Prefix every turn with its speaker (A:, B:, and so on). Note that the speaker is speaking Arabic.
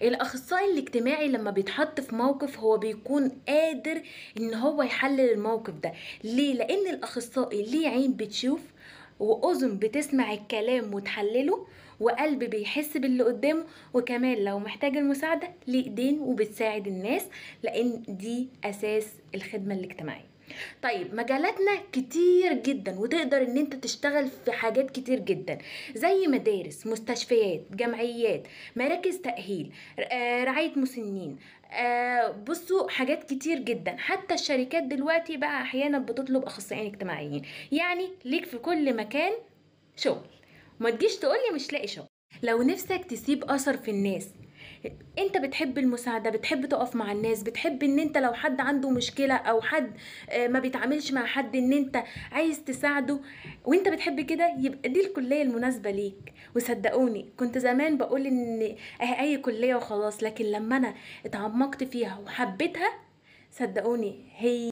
A: الأخصائي الاجتماعي لما بيتحط في موقف هو بيكون قادر ان هو يحلل الموقف ده. ليه؟ لأن الأخصائي ليه عين بتشوف، وأذن بتسمع الكلام وتحلله، وقلب بيحس باللي قدامه، وكمان لو محتاج المساعدة ليه ايدين وبتساعد الناس، لأن دي أساس الخدمة الاجتماعية. طيب مجالاتنا كتير جدا، وتقدر ان انت تشتغل في حاجات كتير جدا، زي مدارس، مستشفيات، جمعيات، مراكز تأهيل، رعاية مسنين. بصوا حاجات كتير جدا، حتى الشركات دلوقتي بقى احيانا بتطلب اخصائيين اجتماعيين. يعني ليك في كل مكان شغل، ما تجيش تقولي مش لاقي شغل. لو نفسك تسيب اثر في الناس، انت بتحب المساعدة، بتحب تقف مع الناس، بتحب ان انت لو حد عنده مشكلة او حد ما بيتعاملش مع حد ان انت عايز تساعده، وانت بتحب كده، يبقى دي الكلية المناسبة ليك. وصدقوني كنت زمان بقول ان اي كلية وخلاص، لكن لما انا اتعمقت فيها وحبيتها، صدقوني هي